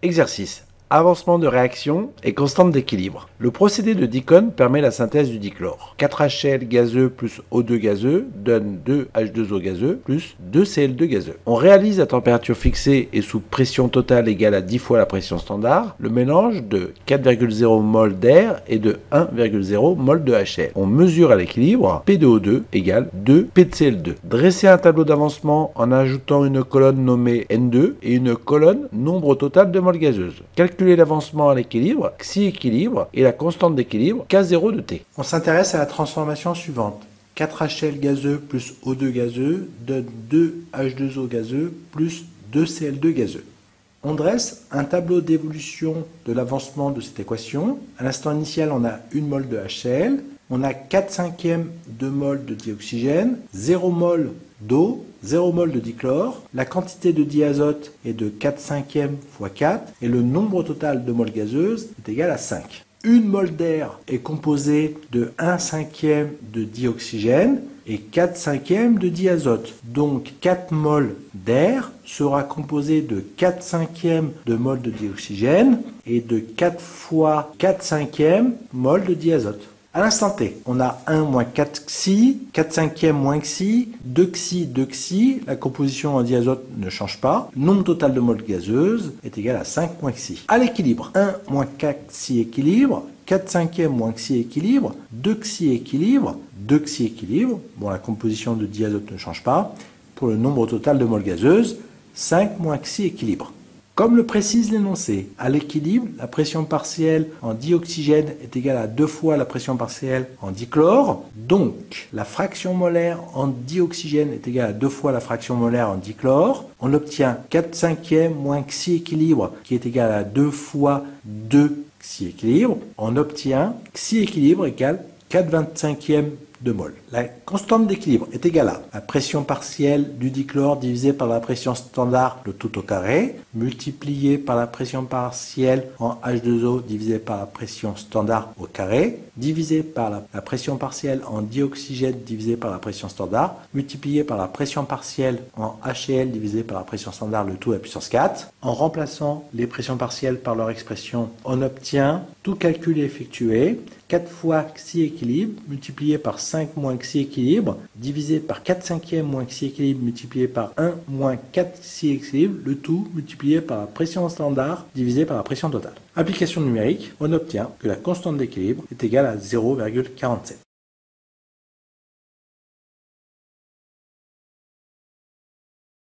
Exercice. Avancement de réaction et constante d'équilibre. Le procédé de Dickon permet la synthèse du dichlore. 4HCl gazeux plus O2 gazeux donne 2H2O gazeux plus 2Cl2 gazeux. On réalise à température fixée et sous pression totale égale à 10 fois la pression standard le mélange de 4,0 mol d'air et de 1,0 mol de HCl. On mesure à l'équilibre P de O2 égale 2 P de Cl2. Dressez un tableau d'avancement en ajoutant une colonne nommée N2 et une colonne nombre total de moles gazeuses. Calculer l'avancement à l'équilibre, xi équilibre et la constante d'équilibre K0 de T. On s'intéresse à la transformation suivante. 4HCl gazeux plus O2 gazeux donne 2H2O gazeux plus 2Cl2 gazeux. On dresse un tableau d'évolution de l'avancement de cette équation. À l'instant initial, on a 1 mol de HCl, on a 4/5 de mol de dioxygène, 0 mol d'eau, 0 mol de dichlore, la quantité de diazote est de 4/5 fois 4 et le nombre total de moles gazeuses est égal à 5. Une mol d'air est composée de 1/5 de dioxygène et 4/5 de diazote. Donc 4 mols d'air sera composé de 4/5 de mol de dioxygène et de 4 fois 4/5 mol de diazote. À l'instant T, on a 1 moins 4 xi, 4/5 moins xi, 2 xi, 2 xi, la composition en diazote ne change pas, le nombre total de moles gazeuses est égal à 5 moins xi. À l'équilibre, 1 moins 4 xi équilibre, 4/5 moins xi équilibre, 2 xi équilibre, 2 xi équilibre, bon la composition de diazote ne change pas, pour le nombre total de moles gazeuses, 5 moins xi équilibre. Comme le précise l'énoncé, à l'équilibre, la pression partielle en dioxygène est égale à 2 fois la pression partielle en dichlore. Donc, la fraction molaire en dioxygène est égale à 2 fois la fraction molaire en dichlore. On obtient 4/5 moins xi équilibre qui est égal à 2 fois 2 xi équilibre. On obtient xi équilibre égale 4/25 de mol. La constante d'équilibre est égale à la pression partielle du dichlore divisée par la pression standard, le tout au carré, multiplié par la pression partielle en H2O divisé par la pression standard au carré, divisé par la pression partielle en dioxygène divisé par la pression standard, multiplié par la pression partielle en HCl divisé par la pression standard, le tout à la puissance 4. En remplaçant les pressions partielles par leur expression, on obtient, tout calcul effectué, 4 fois xi équilibre multiplié par 5 moins xi équilibre divisé par 4/5 moins xi équilibre multiplié par 1 moins 4 xi équilibre, le tout multiplié par la pression standard divisé par la pression totale. Application numérique, on obtient que la constante d'équilibre est égale à 0,47.